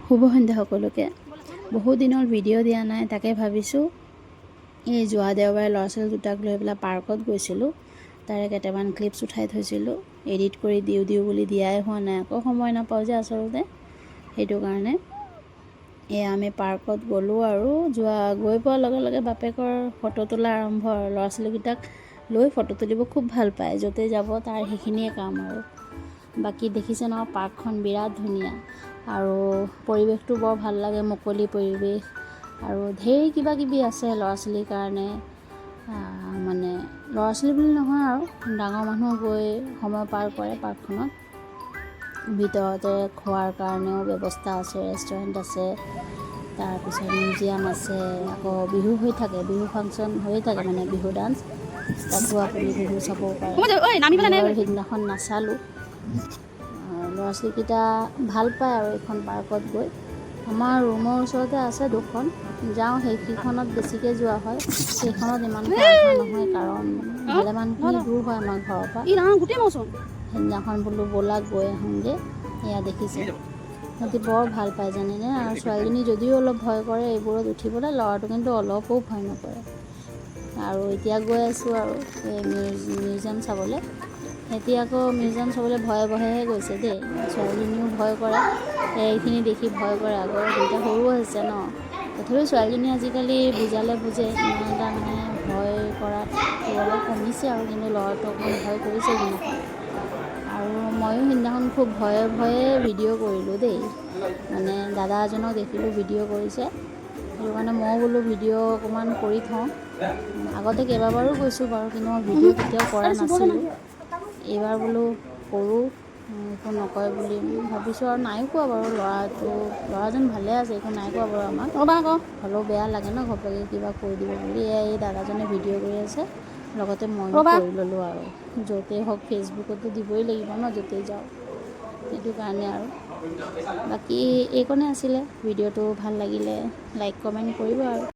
শুভ সন্ধ্যা সকলোকে। বহু দিনৰ ভিডিঅ' দিয়া নাই, তাকে ভাবিছোঁ এই যোৱা দেওবাৰে ল'ৰা ছোৱালী দুটাক লৈ পেলাই পাৰ্কত গৈছিলোঁ। তাৰে কেইটামান ক্লিপছ উঠাই থৈছিলোঁ, এডিট কৰি দিওঁ বুলি দিয়াই হোৱা নাই, আকৌ সময় নাপাওঁ যে আচলতে, সেইটো কাৰণে। এয়া আমি পাৰ্কত গ'লোঁ আৰু গৈ পোৱাৰ লগে লগে বাপেকৰ ফটো তোলা আৰম্ভ আৰু। ল'ৰা ছোৱালীকেইটাক লৈ ফটো তুলিব খুব ভাল পায়, য'তে যাব তাৰ সেইখিনিয়ে কাম আৰু। বাকী দেখিছে ন, পাৰ্কখন বিৰাট ধুনীয়া আৰু পৰিৱেশটো বৰ ভাল লাগে, মুকলি পৰিৱেশ আৰু ঢেৰ কিবা কিবি আছে ল'ৰা ছোৱালীৰ কাৰণে। মানে ল'ৰা ছোৱালী বুলি নহয় আৰু ডাঙৰ মানুহ গৈ সময় পাৰ কৰে পাৰ্কখনত। ভিতৰতে খোৱাৰ কাৰণেও ব্যৱস্থা আছে, ৰেষ্টুৰেণ্ট আছে, তাৰপিছত মিউজিয়াম আছে, আকৌ বিহু হৈ থাকে, বিহু ফাংচন হৈয়ে থাকে, মানে বিহু ডান্স, তাতো আপুনি বিহু চাব পাৰে। সেইদিনাখন নাচালোঁ। ল'ৰা ছোৱালীকেইটা ভাল পায় আৰু এইখন পাৰ্কত গৈ। আমাৰ ৰুমৰ ওচৰতে আছে দুখন, যাওঁ সেইকেইখনত বেছিকৈ যোৱা হয়, সেইখনত ইমানকৈ অহা নহয় কাৰণ ভালেমানখিনি দূৰ হয় আমাৰ ঘৰৰ পৰা। সেইদিনাখন বোলো ব'লা গৈ আহোঁগৈ। এয়া দেখিছে, সিহঁতি বৰ ভাল পায় জানেনে। আৰু ছোৱালীজনী যদিও অলপ ভয় কৰে এইবোৰত উঠিবলৈ, ল'ৰাটো কিন্তু অলপো ভয় নকৰে। আৰু এতিয়া গৈ আছোঁ আৰু এই মিউজিয়াম চাবলৈ। সিহঁতি আকৌ মিউজিয়াম চাবলৈ ভয়ে ভয়েহে গৈছে দেই। ছোৱালীজনীও ভয় কৰে, এইখিনি দেখি ভয় কৰে। আগৰ দুইটা সৰু হৈছে ন, তথাপিও ছোৱালীজনী আজিকালি বুজালে বুজে, ইমান এটা মানে ভয় কৰাটো অলপ কমিছে আৰু। কিন্তু ল'ৰাটো অকণমান ভয় কৰিছে সেইদিনাখন। আৰু ময়ো সেইদিনাখন খুব ভয়ে ভয়ে ভিডিঅ' কৰিলোঁ দেই। মানে দাদা এজনক দেখিলোঁ ভিডিঅ' কৰিছে, সেইটো কাৰণে ময়ো বোলো ভিডিঅ' অকণমান কৰি থওঁ। আগতে কেইবাবাৰো গৈছোঁ বাৰু, কিন্তু মই ভিডিঅ' কেতিয়াও কৰা নাছিলোঁ। এইবাৰ বোলো কৰোঁ, একো নকয় বুলি ভাবিছোঁ আৰু। নায়ো কোৱা বাৰু, ল'ৰাজন ভালে আছে, একো নাই কোৱা বাৰু আমাক। হ'লেও বেয়া লাগে ন ঘপককৈ কিবা কৈ দিব বুলি। এই দাদাজনে ভিডিঅ' কৰি আছে, লগতে ময়ো কৰি ল'লোঁ আৰু। য'তেই হওক ফেচবুকতো দিবই লাগিব ন, য'তেই যাওঁ, সেইটো কাৰণে আৰু। বাকী এইকণে আছিলে ভিডিঅ'টো, ভাল লাগিলে লাইক কমেণ্ট কৰিব আৰু।